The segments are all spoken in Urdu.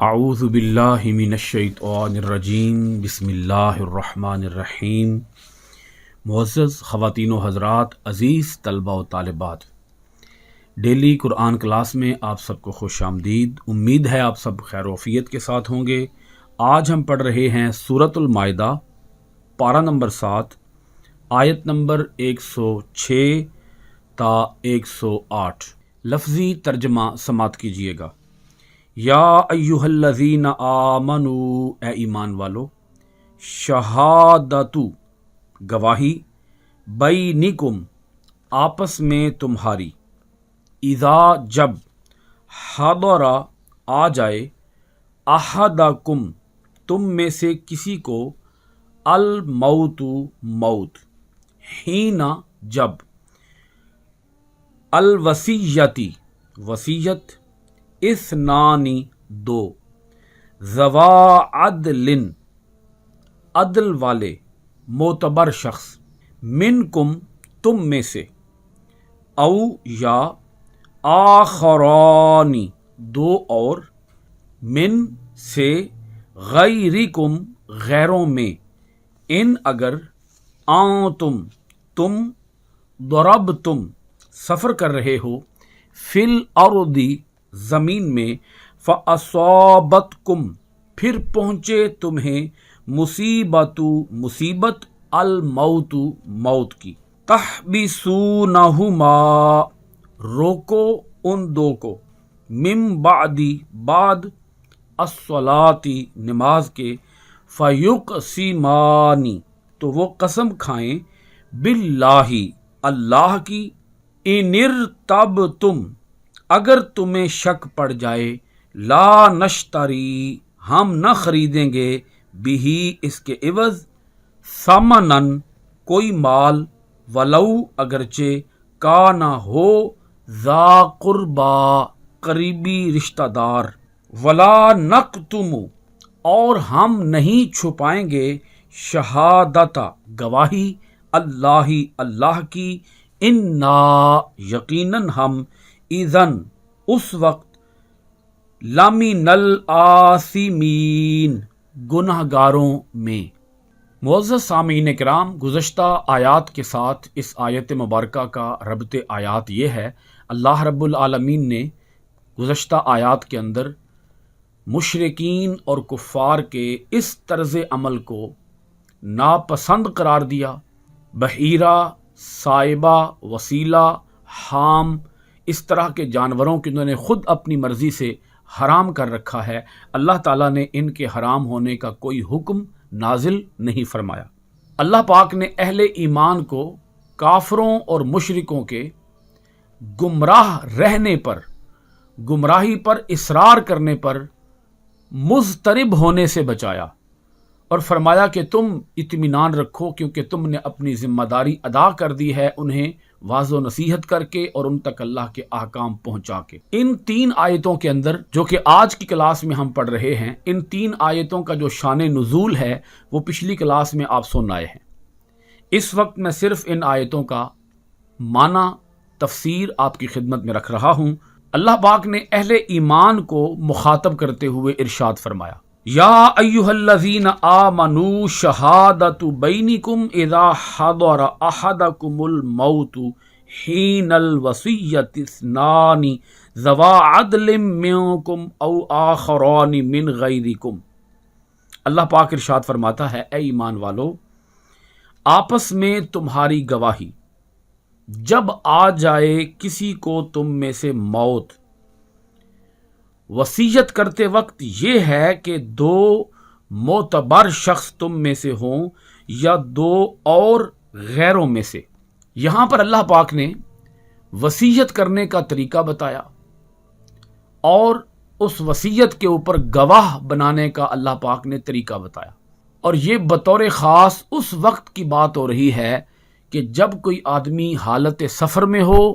اعوذ باللہ من الشیطان الرجیم بسم اللہ الرحمن الرحیم۔ معزز خواتین و حضرات، عزیز طلبہ و طالبات، ڈیلی قرآن کلاس میں آپ سب کو خوش آمدید۔ امید ہے آپ سب خیر و عافیت کے ساتھ ہوں گے۔ آج ہم پڑھ رہے ہیں سورۃ المائدہ، پارہ نمبر 7، آیت نمبر 106 تا 108۔ لفظی ترجمہ سماعت کیجیے گا۔ یا ایہا الذین آمنوا، اے ایمان والو، شہادتو گواہی، بینکم آپس میں تمہاری، اذا جب، حضر آ جائے، احدکم تم میں سے کسی کو، الموت موت، حین جب، الوصیتی وصیت، اثنانی دو، ذوا عدل عدل والے، معتبر شخص، منکم تم میں سے، او یا، آخرانی دو اور، من سے، غیرکم غیروں میں، ان اگر، تم ضربتم سفر کر رہے ہو، فی الارض زمین میں، فاصابتکم پھر پہنچے تمہیں، مصیبت، الموت موت کی، تحبسونہما روکو ان دو کو، من بعد الصلاۃ نماز کے، فیقسمان تو وہ قسم کھائیں، باللہ اللہ کی، ان ارتبتم اگر تمہیں شک پڑ جائے، لا نشتری ہم نہ خریدیں گے، بہی اس کے عوض، ثمنن کوئی مال، ولو اگرچہ، کانا ہو، ذا قربا قریبی رشتہ دار، ولا نکتم اور ہم نہیں چھپائیں گے، شہادت گواہی، اللہ کی، انا یقیناً ہم، اذن اس وقت، لمن الآثمین گنہگاروں میں۔ معزز سامعین کرام، گزشتہ آیات کے ساتھ اس آیت مبارکہ کا ربط آیات یہ ہے، اللہ رب العالمین نے گزشتہ آیات کے اندر مشرکین اور کفار کے اس طرز عمل کو ناپسند قرار دیا۔ بحیرہ، سائبہ، وسیلہ، حام، اس طرح کے جانوروں کی انہوں نے خود اپنی مرضی سے حرام کر رکھا ہے۔ اللہ تعالیٰ نے ان کے حرام ہونے کا کوئی حکم نازل نہیں فرمایا۔ اللہ پاک نے اہل ایمان کو کافروں اور مشرکوں کے گمراہ رہنے پر، گمراہی پر اصرار کرنے پر مضطرب ہونے سے بچایا، اور فرمایا کہ تم اطمینان رکھو، کیونکہ تم نے اپنی ذمہ داری ادا کر دی ہے، انہیں واضح و نصیحت کر کے اور ان تک اللہ کے احکام پہنچا کے۔ ان 3 آیتوں کے اندر جو کہ آج کی کلاس میں ہم پڑھ رہے ہیں، ان 3 آیتوں کا جو شان نزول ہے وہ پچھلی کلاس میں آپ سن آئے ہیں۔ اس وقت میں صرف ان آیتوں کا معنی، تفسیر آپ کی خدمت میں رکھ رہا ہوں۔ اللہ پاک نے اہل ایمان کو مخاطب کرتے ہوئے ارشاد فرمایا، یا ایہا الذین آمنوا شہادت بینکم اذا حضر احدکم الموت حین الوصیۃ اثنان ذوا عدل منکم او آخران من غیرکم۔ اللہ پاک ارشاد فرماتا ہے، اے ایمان والو، آپس میں تمہاری گواہی، جب آ جائے کسی کو تم میں سے موت، وصیت کرتے وقت یہ ہے کہ 2 معتبر شخص تم میں سے ہوں یا 2 اور غیروں میں سے۔ یہاں پر اللہ پاک نے وصیت کرنے کا طریقہ بتایا، اور اس وصیت کے اوپر گواہ بنانے کا اللہ پاک نے طریقہ بتایا، اور یہ بطور خاص اس وقت کی بات ہو رہی ہے کہ جب کوئی آدمی حالت سفر میں ہو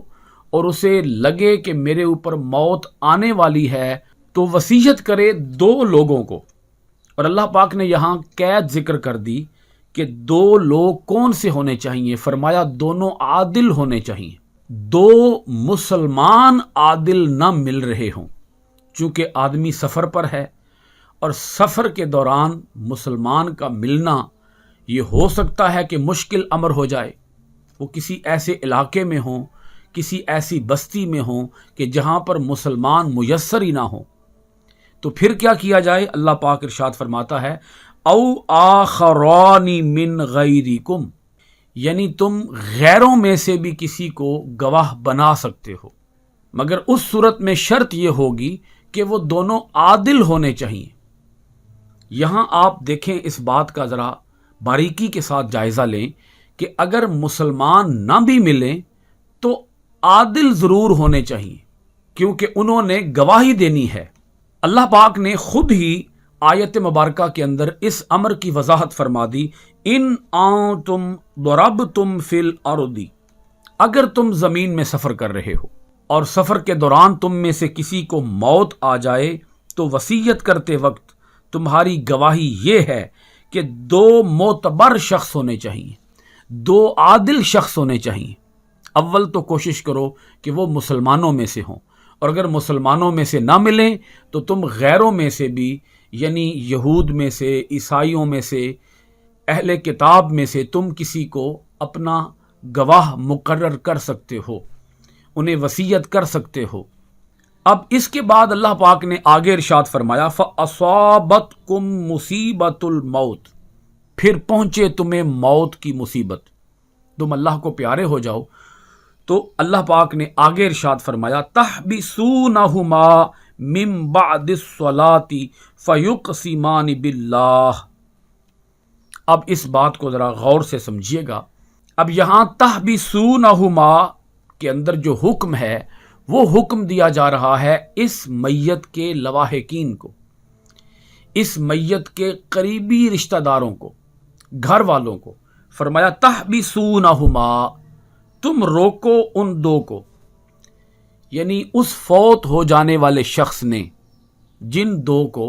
اور اسے لگے کہ میرے اوپر موت آنے والی ہے، تو وصیت کرے 2 لوگوں کو۔ اور اللہ پاک نے یہاں قید ذکر کر دی کہ 2 لوگ کون سے ہونے چاہیے، فرمایا دونوں عادل ہونے چاہیے، 2 مسلمان عادل نہ مل رہے ہوں، چونکہ آدمی سفر پر ہے اور سفر کے دوران مسلمان کا ملنا یہ ہو سکتا ہے کہ مشکل امر ہو جائے، وہ کسی ایسے علاقے میں ہوں، کسی ایسی بستی میں ہوں کہ جہاں پر مسلمان میسر ہی نہ ہوں، تو پھر کیا کیا جائے؟ اللہ پاک ارشاد فرماتا ہے او آخران من غیرکم، یعنی تم غیروں میں سے بھی کسی کو گواہ بنا سکتے ہو، مگر اس صورت میں شرط یہ ہوگی کہ وہ دونوں عادل ہونے چاہیے۔ یہاں آپ دیکھیں، اس بات کا ذرا باریکی کے ساتھ جائزہ لیں کہ اگر مسلمان نہ بھی ملیں تو عادل ضرور ہونے چاہیے، کیونکہ انہوں نے گواہی دینی ہے۔ اللہ پاک نے خود ہی آیت مبارکہ کے اندر اس امر کی وضاحت فرما دی، ان انتم ضربتم فی الارض، اگر تم زمین میں سفر کر رہے ہو اور سفر کے دوران تم میں سے کسی کو موت آ جائے تو وصیت کرتے وقت تمہاری گواہی یہ ہے کہ دو معتبر شخص ہونے چاہیے، دو عادل شخص ہونے چاہیے۔ اول تو کوشش کرو کہ وہ مسلمانوں میں سے ہوں، اور اگر مسلمانوں میں سے نہ ملیں تو تم غیروں میں سے بھی، یعنی یہود میں سے، عیسائیوں میں سے، اہل کتاب میں سے تم کسی کو اپنا گواہ مقرر کر سکتے ہو، انہیں وصیت کر سکتے ہو۔ اب اس کے بعد اللہ پاک نے آگے ارشاد فرمایا فَأَصَابَتْكُمْ مُصِيبَةُ الْمَوْتِ، پھر پہنچے تمہیں موت کی مصیبت، تم اللہ کو پیارے ہو جاؤ، تو اللہ پاک نے آگے ارشاد فرمایا تَحْبِسُونَهُمَا مِن بَعْدِ الصَّلَاةِ فَيُقْسِمَانِ بِاللَّهِ۔ اب اس بات کو ذرا غور سے سمجھیے گا۔ اب یہاں تَحْبِسُونَهُمَا کے اندر جو حکم ہے وہ حکم دیا جا رہا ہے اس میت کے لواحقین کو، اس میت کے قریبی رشتہ داروں کو، گھر والوں کو۔ فرمایا تحبسونہما، تم روکو ان دو کو، یعنی اس فوت ہو جانے والے شخص نے جن دو کو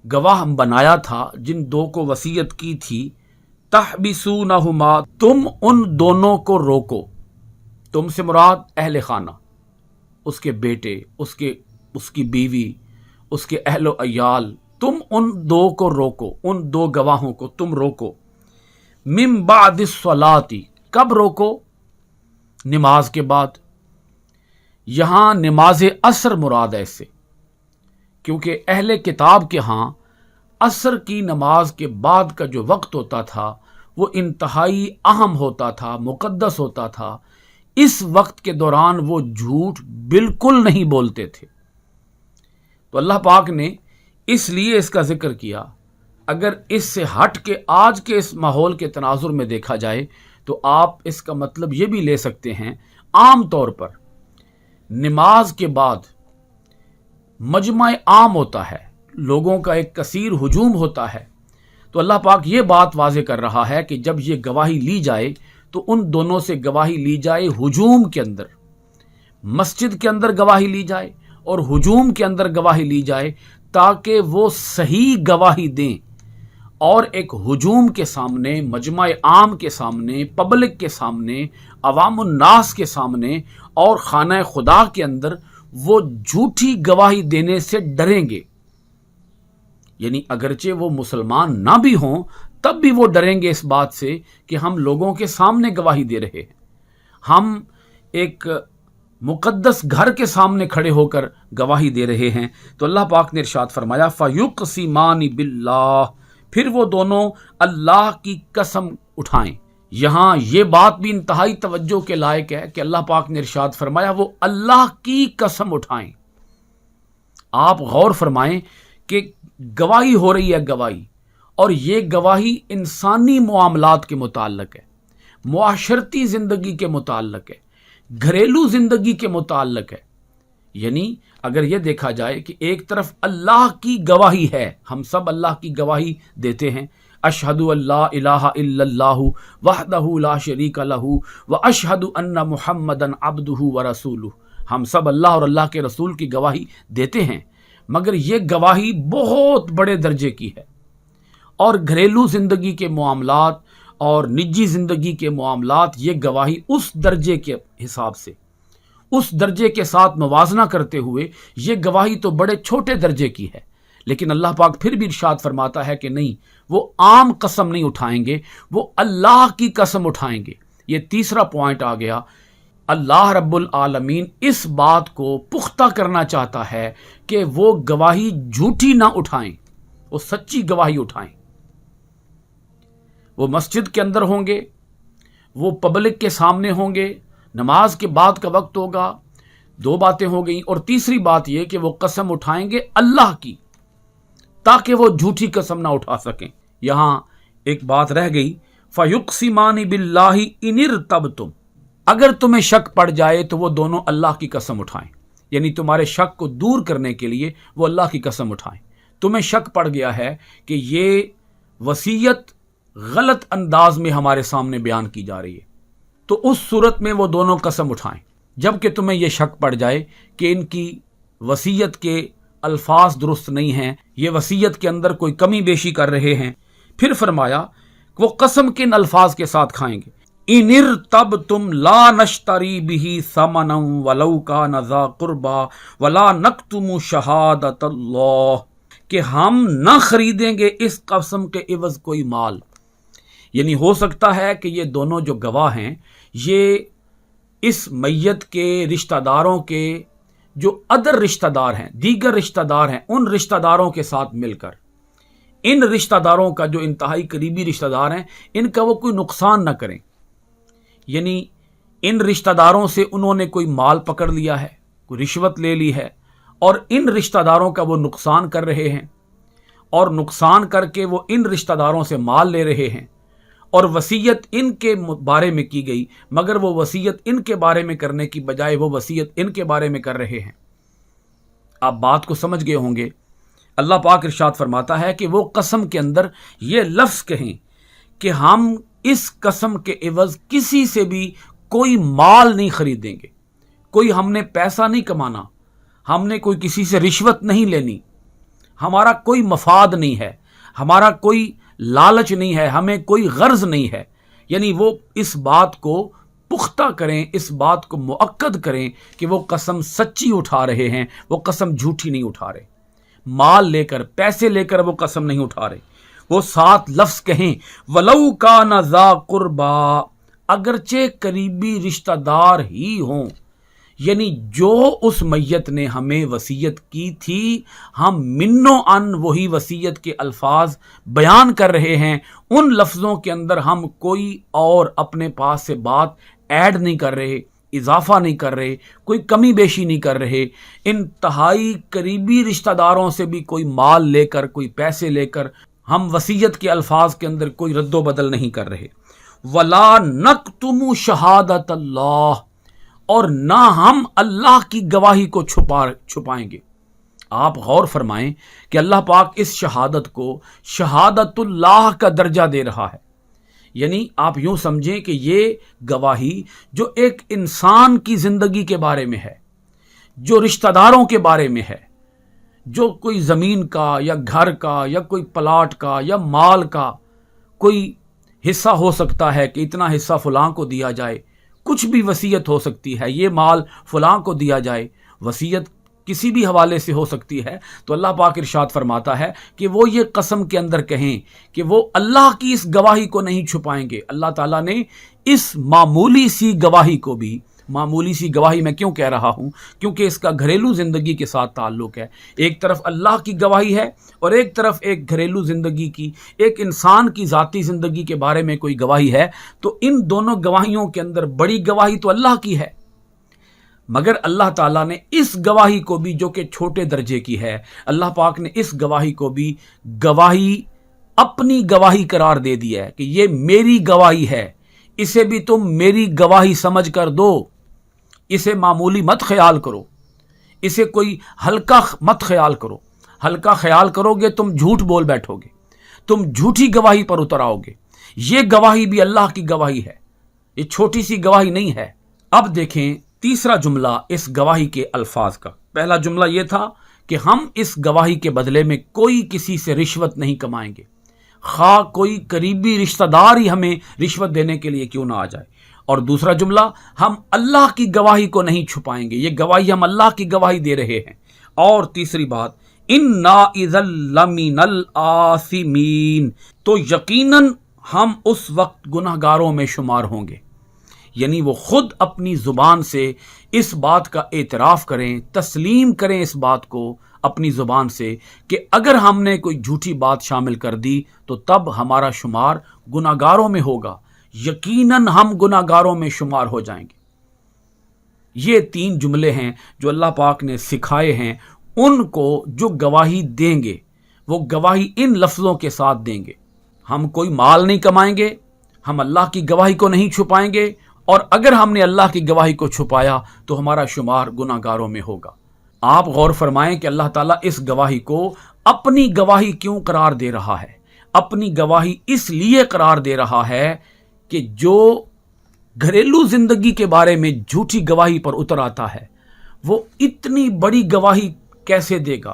گواہ بنایا تھا، جن دو کو وصیت کی تھی، تحبسونہما، تم ان دونوں کو روکو۔ تم سے مراد اہل خانہ، اس کے بیٹے، اس کی بیوی، اس کے اہل و عیال، تم ان دو کو روکو، ان دو گواہوں کو تم روکو۔ من بعد الصلاۃ، کب روکو؟ نماز کے بعد۔ یہاں نماز عصر مراد ہے اس سے، کیونکہ اہل کتاب کے ہاں عصر کی نماز کے بعد کا جو وقت ہوتا تھا وہ انتہائی اہم ہوتا تھا، مقدس ہوتا تھا۔ اس وقت کے دوران وہ جھوٹ بالکل نہیں بولتے تھے، تو اللہ پاک نے اس لیے اس کا ذکر کیا۔ اگر اس سے ہٹ کے آج کے اس ماحول کے تناظر میں دیکھا جائے تو آپ اس کا مطلب یہ بھی لے سکتے ہیں، عام طور پر نماز کے بعد مجمع عام ہوتا ہے، لوگوں کا ایک کثیر ہجوم ہوتا ہے، تو اللہ پاک یہ بات واضح کر رہا ہے کہ جب یہ گواہی لی جائے تو ان دونوں سے گواہی لی جائے ہجوم کے اندر، مسجد کے اندر گواہی لی جائے اور ہجوم کے اندر گواہی لی جائے، تاکہ وہ صحیح گواہی دیں، اور ایک ہجوم کے سامنے، مجمع عام کے سامنے، پبلک کے سامنے، عوام الناس کے سامنے اور خانہ خدا کے اندر وہ جھوٹی گواہی دینے سے ڈریں گے۔ یعنی اگرچہ وہ مسلمان نہ بھی ہوں تب بھی وہ ڈریں گے اس بات سے کہ ہم لوگوں کے سامنے گواہی دے رہے ہیں، ہم ایک مقدس گھر کے سامنے کھڑے ہو کر گواہی دے رہے ہیں۔ تو اللہ پاک نے ارشاد فرمایا فَيُقْسِمَانِ بِاللَّهِ، پھر وہ دونوں اللہ کی قسم اٹھائیں۔ یہاں یہ بات بھی انتہائی توجہ کے لائق ہے کہ اللہ پاک نے ارشاد فرمایا وہ اللہ کی قسم اٹھائیں۔ آپ غور فرمائیں کہ گواہی ہو رہی ہے، گواہی، اور یہ گواہی انسانی معاملات کے متعلق ہے، معاشرتی زندگی کے متعلق ہے، گھریلو زندگی کے متعلق ہے۔ یعنی اگر یہ دیکھا جائے کہ ایک طرف اللہ کی گواہی ہے، ہم سب اللہ کی گواہی دیتے ہیں، اشہد ان لا الہ الا اللہ وحدہ لا شریک لہ واشہد ان محمدا عبدہ ورسولہ، ہم سب اللہ اور اللہ کے رسول کی گواہی دیتے ہیں، مگر یہ گواہی بہت بڑے درجے کی ہے، اور گھریلو زندگی کے معاملات اور نجی زندگی کے معاملات یہ گواہی اس درجے کے حساب سے، اس درجے کے ساتھ موازنہ کرتے ہوئے یہ گواہی تو بڑے چھوٹے درجے کی ہے، لیکن اللہ پاک پھر بھی ارشاد فرماتا ہے کہ نہیں، وہ عام قسم نہیں اٹھائیں گے، وہ اللہ کی قسم اٹھائیں گے۔ یہ تیسرا پوائنٹ آ گیا۔ اللہ رب العالمین اس بات کو پختہ کرنا چاہتا ہے کہ وہ گواہی جھوٹی نہ اٹھائیں، وہ سچی گواہی اٹھائیں۔ وہ مسجد کے اندر ہوں گے، وہ پبلک کے سامنے ہوں گے، نماز کے بعد کا وقت ہوگا، دو باتیں ہو گئیں، اور تیسری بات یہ کہ وہ قسم اٹھائیں گے اللہ کی، تاکہ وہ جھوٹی قسم نہ اٹھا سکیں۔ یہاں ایک بات رہ گئی، فَيُقْسِمَانِ بِاللَّهِ إِنِ ارْتَبْتُمْ، اگر تمہیں شک پڑ جائے تو وہ دونوں اللہ کی قسم اٹھائیں، یعنی تمہارے شک کو دور کرنے کے لیے وہ اللہ کی قسم اٹھائیں۔ تمہیں شک پڑ گیا ہے کہ یہ وصیت غلط انداز میں ہمارے سامنے بیان کی جا رہی ہے، تو اس صورت میں وہ دونوں قسم اٹھائیں۔ جبکہ تمہیں یہ شک پڑ جائے کہ ان کی وصیت کے الفاظ درست نہیں ہیں، یہ وصیت کے اندر کوئی کمی بیشی کر رہے ہیں، پھر فرمایا وہ قسم کن الفاظ کے ساتھ کھائیں گے؟ ان ارتبتم لا نشتری به ثمنا ولو کان ذا قربا ولا نکتم شہادت اللہ، کہ ہم نہ خریدیں گے اس قسم کے عوض کوئی مال۔ یعنی ہو سکتا ہے کہ یہ دونوں جو گواہ ہیں، یہ اس میت کے رشتہ داروں کے جو ادر رشتہ دار ہیں، دیگر رشتہ دار ہیں، ان رشتہ داروں کے ساتھ مل کر، ان رشتہ داروں کا جو انتہائی قریبی رشتہ دار ہیں، ان کا وہ کوئی نقصان نہ کریں۔ یعنی ان رشتہ داروں سے انہوں نے کوئی مال پکڑ لیا ہے، کوئی رشوت لے لی ہے، اور ان رشتہ داروں کا وہ نقصان کر رہے ہیں، اور نقصان کر کے وہ ان رشتہ داروں سے مال لے رہے ہیں، اور وصیت ان کے بارے میں کی گئی، مگر وہ وصیت ان کے بارے میں کرنے کی بجائے وہ وصیت ان کے بارے میں کر رہے ہیں۔ آپ بات کو سمجھ گئے ہوں گے۔ اللہ پاک ارشاد فرماتا ہے کہ وہ قسم کے اندر یہ لفظ کہیں کہ ہم اس قسم کے عوض کسی سے بھی کوئی مال نہیں خریدیں گے، کوئی ہم نے پیسہ نہیں کمانا، ہم نے کوئی کسی سے رشوت نہیں لینی، ہمارا کوئی مفاد نہیں ہے، ہمارا کوئی لالچ نہیں ہے، ہمیں کوئی غرض نہیں ہے۔ یعنی وہ اس بات کو پختہ کریں، اس بات کو مؤکد کریں کہ وہ قسم سچی اٹھا رہے ہیں، وہ قسم جھوٹی نہیں اٹھا رہے، مال لے کر، پیسے لے کر وہ قسم نہیں اٹھا رہے۔ وہ 7 لفظ کہیں، وَلَوْ كَانَ ذَا قُرْبَا، اگرچہ قریبی رشتہ دار ہی ہوں، یعنی جو اس میت نے ہمیں وصیت کی تھی، ہم منو ان وہی وصیت کے الفاظ بیان کر رہے ہیں، ان لفظوں کے اندر ہم کوئی اور اپنے پاس سے بات ایڈ نہیں کر رہے، اضافہ نہیں کر رہے، کوئی کمی بیشی نہیں کر رہے، انتہائی قریبی رشتہ داروں سے بھی کوئی مال لے کر، کوئی پیسے لے کر ہم وصیت کے الفاظ کے اندر کوئی رد و بدل نہیں کر رہے۔ وَلَا نَكْتُمُ شَهَادَةَ اللَّهِ، اور نہ ہم اللہ کی گواہی کو چھپائیں گے۔ آپ غور فرمائیں کہ اللہ پاک اس شہادت کو شہادت اللہ کا درجہ دے رہا ہے۔ یعنی آپ یوں سمجھیں کہ یہ گواہی جو ایک انسان کی زندگی کے بارے میں ہے، جو رشتہ داروں کے بارے میں ہے، جو کوئی زمین کا یا گھر کا یا کوئی پلاٹ کا یا مال کا کوئی حصہ ہو سکتا ہے کہ اتنا حصہ فلاں کو دیا جائے، کچھ بھی وصیت ہو سکتی ہے، یہ مال فلاں کو دیا جائے، وصیت کسی بھی حوالے سے ہو سکتی ہے۔ تو اللہ پاک ارشاد فرماتا ہے کہ وہ یہ قسم کے اندر کہیں کہ وہ اللہ کی اس گواہی کو نہیں چھپائیں گے۔ اللہ تعالیٰ نے اس معمولی سی گواہی کو بھی، معمولی سی گواہی میں کیوں کہہ رہا ہوں؟ کیونکہ اس کا گھریلو زندگی کے ساتھ تعلق ہے۔ ایک طرف اللہ کی گواہی ہے اور ایک طرف ایک گھریلو زندگی کی، ایک انسان کی ذاتی زندگی کے بارے میں کوئی گواہی ہے، تو ان دونوں گواہیوں کے اندر بڑی گواہی تو اللہ کی ہے، مگر اللہ تعالیٰ نے اس گواہی کو بھی، جو کہ چھوٹے درجے کی ہے، اللہ پاک نے اس گواہی کو بھی گواہی، اپنی گواہی قرار دے دیا ہے کہ یہ میری گواہی ہے، اسے بھی تم میری گواہی سمجھ کر دو، اسے معمولی مت خیال کرو، اسے کوئی ہلکا مت خیال کرو۔ ہلکا خیال کرو گے تم جھوٹ بول بیٹھو گے، تم جھوٹی گواہی پر اتر آؤ گے۔ یہ گواہی بھی اللہ کی گواہی ہے، یہ چھوٹی سی گواہی نہیں ہے۔ اب دیکھیں تیسرا جملہ اس گواہی کے الفاظ کا۔ پہلا جملہ یہ تھا کہ ہم اس گواہی کے بدلے میں کوئی کسی سے رشوت نہیں کمائیں گے، خواہ کوئی قریبی رشتہ دار ہی ہمیں رشوت دینے کے لیے کیوں نہ آ جائے۔ اور دوسرا جملہ، ہم اللہ کی گواہی کو نہیں چھپائیں گے، یہ گواہی ہم اللہ کی گواہی دے رہے ہیں۔ اور تیسری بات، انا اذا لمن الآثمین، تو یقیناً ہم اس وقت گنہگاروں میں شمار ہوں گے۔ یعنی وہ خود اپنی زبان سے اس بات کا اعتراف کریں، تسلیم کریں اس بات کو اپنی زبان سے کہ اگر ہم نے کوئی جھوٹی بات شامل کر دی تو تب ہمارا شمار گنہگاروں میں ہوگا، یقیناً ہم گنہگاروں میں شمار ہو جائیں گے۔ یہ 3 جملے ہیں جو اللہ پاک نے سکھائے ہیں ان کو جو گواہی دیں گے، وہ گواہی ان لفظوں کے ساتھ دیں گے: ہم کوئی مال نہیں کمائیں گے، ہم اللہ کی گواہی کو نہیں چھپائیں گے، اور اگر ہم نے اللہ کی گواہی کو چھپایا تو ہمارا شمار گناہگاروں میں ہوگا۔ آپ غور فرمائیں کہ اللہ تعالیٰ اس گواہی کو اپنی گواہی کیوں قرار دے رہا ہے؟ اپنی گواہی اس لیے قرار دے رہا ہے کہ جو گھریلو زندگی کے بارے میں جھوٹی گواہی پر اتر آتا ہے وہ اتنی بڑی گواہی کیسے دے گا؟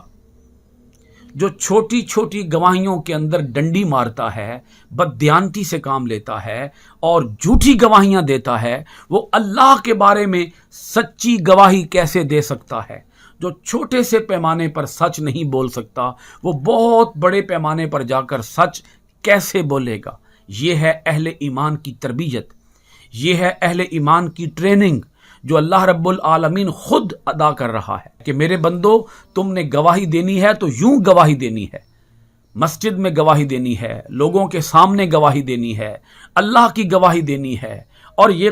جو چھوٹی چھوٹی گواہیوں کے اندر ڈنڈی مارتا ہے، بددیانتی سے کام لیتا ہے اور جھوٹی گواہیاں دیتا ہے، وہ اللہ کے بارے میں سچی گواہی کیسے دے سکتا ہے؟ جو چھوٹے سے پیمانے پر سچ نہیں بول سکتا، وہ بہت بڑے پیمانے پر جا کر سچ کیسے بولے گا؟ یہ ہے اہل ایمان کی تربیت، یہ ہے اہل ایمان کی ٹریننگ جو اللہ رب العالمین خود ادا کر رہا ہے کہ میرے بندو، تم نے گواہی دینی ہے تو یوں گواہی دینی ہے، مسجد میں گواہی دینی ہے، لوگوں کے سامنے گواہی دینی ہے، اللہ کی گواہی دینی ہے، اور یہ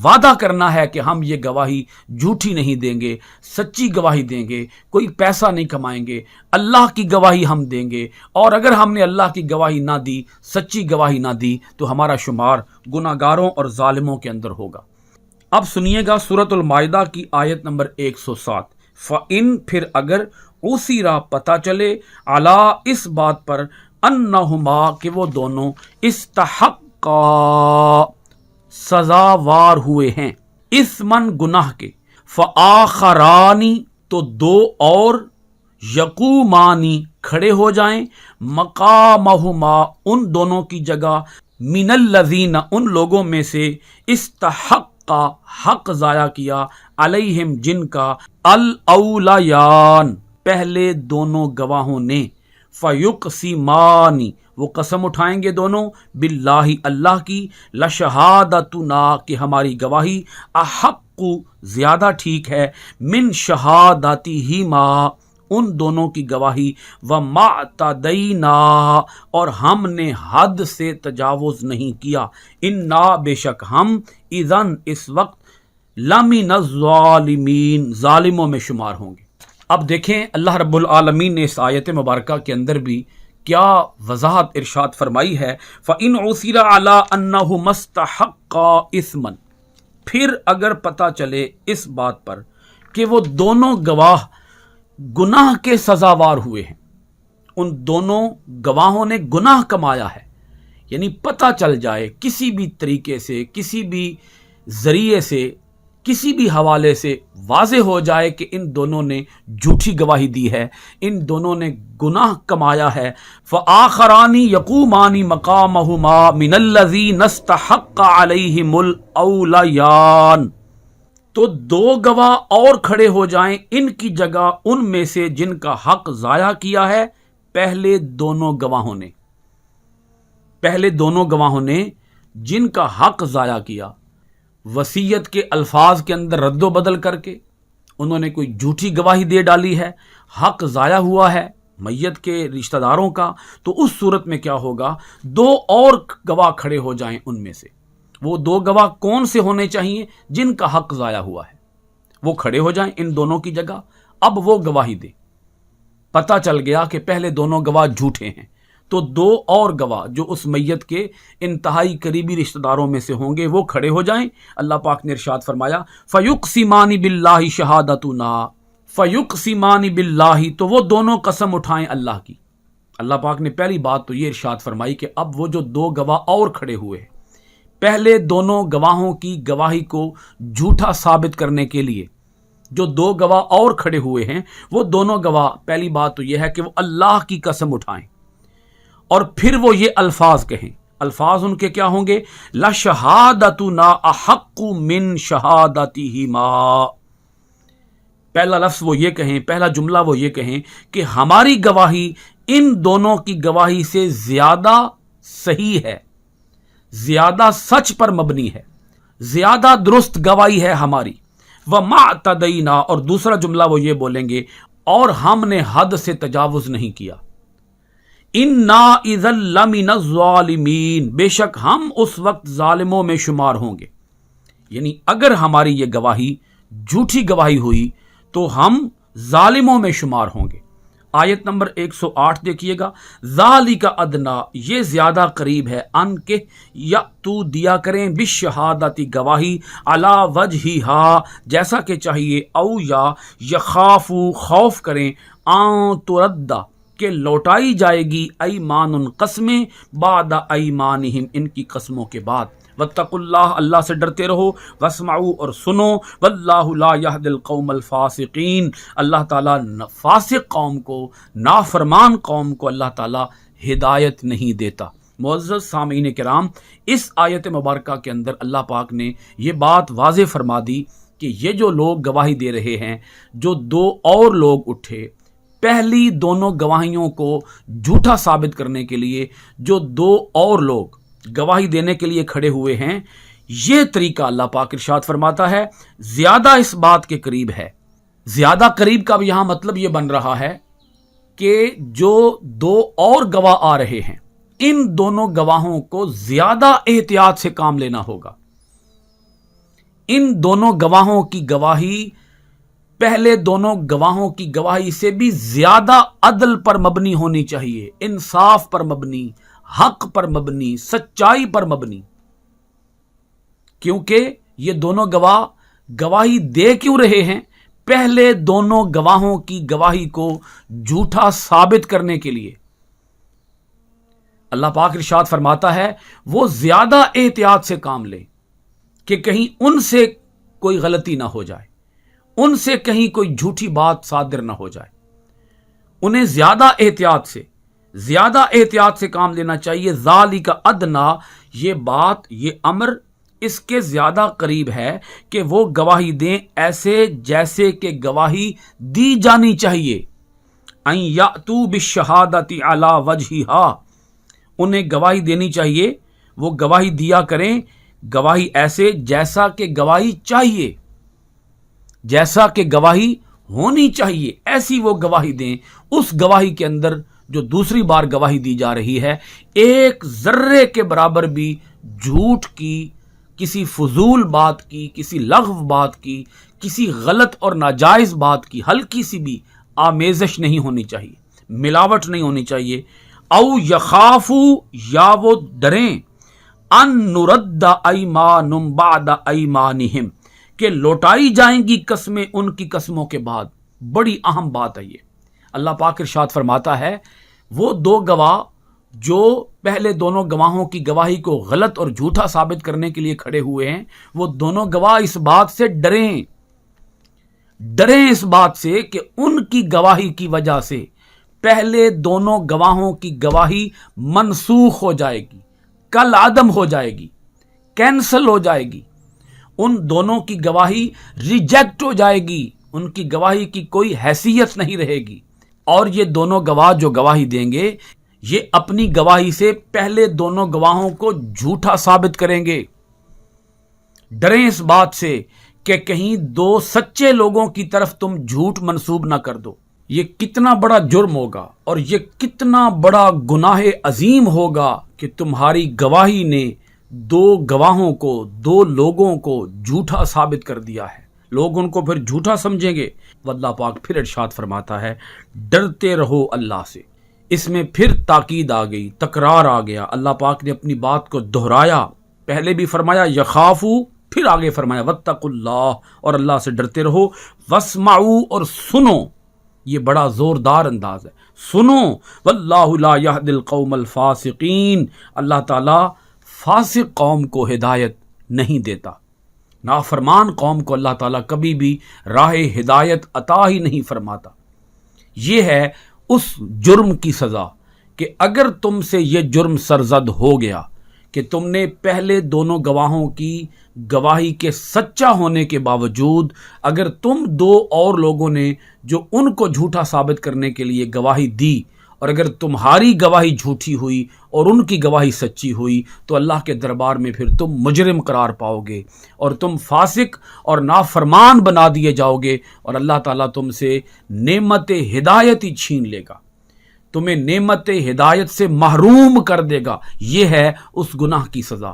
وعدہ کرنا ہے کہ ہم یہ گواہی جھوٹی نہیں دیں گے، سچی گواہی دیں گے، کوئی پیسہ نہیں کمائیں گے، اللہ کی گواہی ہم دیں گے، اور اگر ہم نے اللہ کی گواہی نہ دی، سچی گواہی نہ دی، تو ہمارا شمار گناہگاروں اور ظالموں کے اندر ہوگا۔ اب سنیے گا سورۃ المائدہ کی آیت نمبر 107۔ فَإِن، پھر اگر، اُسِرَ، پتہ چلے، عَلَىٰ، اس بات پر، اَنَّهُمَا، کہ وہ دونوں، استحقا، سزاوار ہوئے ہیں، اثمن، گناہ کے، فآخرانی، تو 2 اور، یقومانی، کھڑے ہو جائیں، مقامہما، ان دونوں کی جگہ، من الذین، ان لوگوں میں سے، استحق، حق ضائع کیا، علیہم، جن کا، الاولیان، پہلے دونوں گواہوں نے، فیقسمان، وہ قسم اٹھائیں گے دونوں، باللہ، اللہ کی، لشہادتنا، کہ ہماری گواہی، احق، زیادہ ٹھیک ہے، من شہادتہما، ان دونوں کی گواہی، وما اعتدینا، اور ہم نے حد سے تجاوز نہیں کیا، انا، بے شک ہم، اذن، اس وقت، لمن الظالمین، ظالموں میں شمار ہوں گے۔ اب دیکھیں اللہ رب العالمین نے اس آیت مبارکہ کے اندر بھی کیا وضاحت ارشاد فرمائی ہے۔ فَإِنْ عُثِرَ عَلَىٰ أَنَّهُمَا اسْتَحَقَّا إِثْمًا، پھر اگر پتہ چلے اس بات پر کہ وہ دونوں گواہ گناہ کے سزاوار ہوئے ہیں، ان دونوں گواہوں نے گناہ کمایا ہے، یعنی پتہ چل جائے کسی بھی طریقے سے، کسی بھی ذریعے سے، کسی بھی حوالے سے واضح ہو جائے کہ ان دونوں نے جھوٹی گواہی دی ہے، ان دونوں نے گناہ کمایا ہے، فآخران یقومان مقامہما من الذین استحق علیہم الاولیان، تو 2 گواہ اور کھڑے ہو جائیں ان کی جگہ، ان میں سے جن کا حق ضائع کیا ہے پہلے دونوں گواہوں نے، پہلے دونوں گواہوں نے جن کا حق ضائع کیا، وصیت کے الفاظ کے اندر رد و بدل کر کے انہوں نے کوئی جھوٹی گواہی دے ڈالی ہے، حق ضائع ہوا ہے میت کے رشتہ داروں کا، تو اس صورت میں کیا ہوگا؟ 2 اور گواہ کھڑے ہو جائیں ان میں سے۔ وہ 2 گواہ کون سے ہونے چاہیے؟ جن کا حق ضائع ہوا ہے، وہ کھڑے ہو جائیں ان دونوں کی جگہ، اب وہ گواہی دیں۔ پتہ چل گیا کہ پہلے دونوں گواہ جھوٹے ہیں، تو 2 اور گواہ جو اس میت کے انتہائی قریبی رشتہ داروں میں سے ہوں گے وہ کھڑے ہو جائیں۔ اللہ پاک نے ارشاد فرمایا، فَيُقْسِمَانِ بِاللَّهِ شَهَادَتُنَا، فَيُقْسِمَانِ بِاللَّهِ، تو وہ دونوں قسم اٹھائیں اللہ کی۔ اللہ پاک نے پہلی بات تو یہ ارشاد فرمائی کہ اب وہ جو 2 گواہ اور کھڑے ہوئے ہیں، پہلے دونوں گواہوں کی گواہی کو جھوٹا ثابت کرنے کے لیے جو 2 گواہ اور کھڑے ہوئے ہیں، وہ دونوں گواہ، پہلی بات تو یہ ہے کہ وہ اللہ کی قسم اٹھائیں، اور پھر وہ یہ الفاظ کہیں۔ الفاظ ان کے کیا ہوں گے؟ لَشَهَادَتُنَا أَحَقُّ مِنْ شَهَادَتِهِمَا، پہلا لفظ وہ یہ کہیں، پہلا جملہ وہ یہ کہیں کہ ہماری گواہی ان دونوں کی گواہی سے زیادہ صحیح ہے، زیادہ سچ پر مبنی ہے، زیادہ درست گواہی ہے ہماری۔ وَمَا اعْتَدَيْنَا، اور دوسرا جملہ وہ یہ بولیں گے اور ہم نے حد سے تجاوز نہیں کیا۔ اِنَّا اِذًا لَمِنَ الظَّالِمِينَ، بے شک ہم اس وقت ظالموں میں شمار ہوں گے۔ یعنی اگر ہماری یہ گواہی جھوٹی گواہی ہوئی تو ہم ظالموں میں شمار ہوں گے۔ آیت نمبر 108 دیکھیے گا، ذالک ادنا، یہ زیادہ قریب ہے، ان کے یا تو دیا کریں بالشہادتی گواہی علی وجہہا، جیسا کہ چاہیے، او یا یخافو، خوف کریں، ان تردہ، کہ لوٹائی جائے گی، ایمان قسمیں، بعد ایمانہم، ان کی قسموں کے بعد۔ واتقوا اللہ، اللہ سے ڈرتے رہو، واسمعوا، اور سنو، واللہ لا یہدی القوم الفاسقین، اللہ تعالیٰ فاسق قوم کو، نافرمان قوم کو اللہ تعالیٰ ہدایت نہیں دیتا۔ معزز سامعین کرام، اس آیت مبارکہ کے اندر اللہ پاک نے یہ بات واضح فرما دی کہ یہ جو لوگ گواہی دے رہے ہیں، جو دو اور لوگ اٹھے پہلی دونوں گواہیوں کو جھوٹا ثابت کرنے کے لیے، جو دو اور لوگ گواہی دینے کے لیے کھڑے ہوئے ہیں، یہ طریقہ اللہ پاک ارشاد فرماتا ہے زیادہ اس بات کے قریب ہے۔ زیادہ قریب کا بھی یہاں مطلب یہ بن رہا ہے کہ جو دو اور گواہ آ رہے ہیں، ان دونوں گواہوں کو زیادہ احتیاط سے کام لینا ہوگا۔ ان دونوں گواہوں کی گواہی پہلے دونوں گواہوں کی گواہی سے بھی زیادہ عدل پر مبنی ہونی چاہیے، انصاف پر مبنی، حق پر مبنی، سچائی پر مبنی، کیونکہ یہ دونوں گواہ گواہی دے کیوں رہے ہیں؟ پہلے دونوں گواہوں کی گواہی کو جھوٹا ثابت کرنے کے لیے۔ اللہ پاک ارشاد فرماتا ہے وہ زیادہ احتیاط سے کام لیں کہ کہیں ان سے کوئی غلطی نہ ہو جائے، ان سے کہیں کوئی جھوٹی بات صادر نہ ہو جائے۔ انہیں زیادہ احتیاط سے کام لینا چاہیے۔ ذالک ادنا، یہ بات، یہ امر اس کے زیادہ قریب ہے کہ وہ گواہی دیں ایسے جیسے کہ گواہی دی جانی چاہیے۔ ان یاتوا بالشہادۃ علی وجہہا، انہیں گواہی دینی چاہیے، وہ گواہی دیا کریں، گواہی ایسے جیسا کہ گواہی چاہیے، جیسا کہ گواہی ہونی چاہیے، ایسی وہ گواہی دیں۔ اس گواہی کے اندر جو دوسری بار گواہی دی جا رہی ہے، ایک ذرے کے برابر بھی جھوٹ کی، کسی فضول بات کی، کسی لغو بات کی، کسی غلط اور ناجائز بات کی ہلکی سی بھی آمیزش نہیں ہونی چاہیے، ملاوٹ نہیں ہونی چاہیے۔ او یخافو، یا وہ ڈریں، ان نرد ایمان بعد ایمانہم، کہ لوٹائی جائیں گی قسمیں ان کی قسموں کے بعد۔ بڑی اہم بات ہے یہ۔ اللہ پاک ارشاد فرماتا ہے وہ دو گواہ جو پہلے دونوں گواہوں کی گواہی کو غلط اور جھوٹا ثابت کرنے کے لیے کھڑے ہوئے ہیں، وہ دونوں گواہ اس بات سے ڈریں اس بات سے کہ ان کی گواہی کی وجہ سے پہلے دونوں گواہوں کی گواہی منسوخ ہو جائے گی، کل عدم ہو جائے گی، کینسل ہو جائے گی، ان دونوں کی گواہی ریجیکٹ ہو جائے گی، ان کی گواہی کی کوئی حیثیت نہیں رہے گی۔ اور یہ دونوں گواہ جو گواہی دیں گے، یہ اپنی گواہی سے پہلے دونوں گواہوں کو جھوٹا ثابت کریں گے۔ ڈریں اس بات سے کہ کہیں دو سچے لوگوں کی طرف تم جھوٹ منسوب نہ کر دو۔ یہ کتنا بڑا جرم ہوگا اور یہ کتنا بڑا گناہ عظیم ہوگا کہ تمہاری گواہی نے دو گواہوں کو، دو لوگوں کو جھوٹا ثابت کر دیا ہے، لوگ ان کو پھر جھوٹا سمجھیں گے۔ اللہ پاک پھر ارشاد فرماتا ہے ڈرتے رہو اللہ سے۔ اس میں پھر تاکید آ گئی، تکرار آ گیا، اللہ پاک نے اپنی بات کو دہرایا، پہلے بھی فرمایا یخافو، پھر آگے فرمایا واتقوا اللہ، اور اللہ سے ڈرتے رہو، واسمعوا، اور سنو، یہ بڑا زوردار انداز ہے، سنو، واللہ لا یہدی القوم الفاسقین، اللہ تعالی فاسق قوم کو ہدایت نہیں دیتا، نافرمان قوم کو اللہ تعالیٰ کبھی بھی راہ ہدایت عطا ہی نہیں فرماتا۔ یہ ہے اس جرم کی سزا کہ اگر تم سے یہ جرم سرزد ہو گیا کہ تم نے پہلے دونوں گواہوں کی گواہی کے سچا ہونے کے باوجود اگر تم دو اور لوگوں نے جو ان کو جھوٹا ثابت کرنے کے لیے گواہی دی، اور اگر تمہاری گواہی جھوٹی ہوئی اور ان کی گواہی سچی ہوئی، تو اللہ کے دربار میں پھر تم مجرم قرار پاؤ گے اور تم فاسق اور نافرمان بنا دیے جاؤ گے، اور اللہ تعالیٰ تم سے نعمت ہدایت ہی چھین لے گا، تمہیں نعمت ہدایت سے محروم کر دے گا۔ یہ ہے اس گناہ کی سزا۔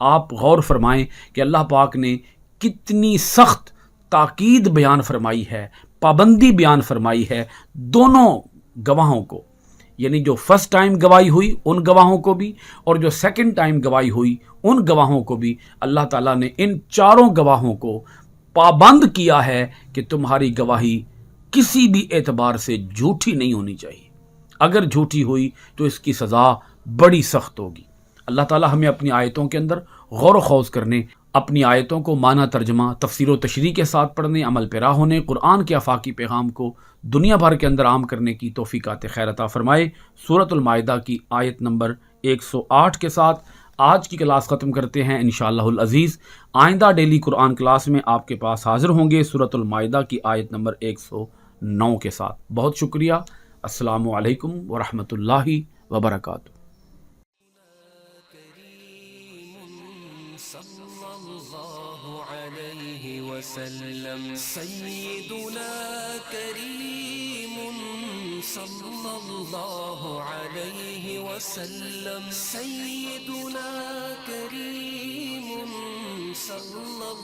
آپ غور فرمائیں کہ اللہ پاک نے کتنی سخت تاکید بیان فرمائی ہے، پابندی بیان فرمائی ہے دونوں گواہوں کو، یعنی جو فرسٹ ٹائم گواہی ہوئی ان گواہوں کو بھی، اور جو سیکنڈ ٹائم گواہی ہوئی ان گواہوں کو بھی۔ اللہ تعالیٰ نے ان چاروں گواہوں کو پابند کیا ہے کہ تمہاری گواہی کسی بھی اعتبار سے جھوٹی نہیں ہونی چاہیے، اگر جھوٹی ہوئی تو اس کی سزا بڑی سخت ہوگی۔ اللہ تعالیٰ ہمیں اپنی آیتوں کے اندر غور و خوض کرنے، اپنی آیتوں کو معنی ترجمہ، تفسیر و تشریح کے ساتھ پڑھنے، عمل پیرا ہونے، قرآن کے آفاقی پیغام کو دنیا بھر کے اندر عام کرنے کی توفیقات خیر عطا فرمائے۔ سورۃ المائدہ کی آیت نمبر 108 کے ساتھ آج کی کلاس ختم کرتے ہیں انشاءاللہ العزیز۔ آئندہ ڈیلی قرآن کلاس میں آپ کے پاس حاضر ہوں گے سورۃ المائدہ کی آیت نمبر 109 کے ساتھ۔ بہت شکریہ۔ السلام علیکم ورحمۃ اللہ وبرکاتہ۔ صلی اللہ علیہ وسلم سیدنا کریم صلی اللہ علیہ وسلم سیدنا کریم صلی اللہ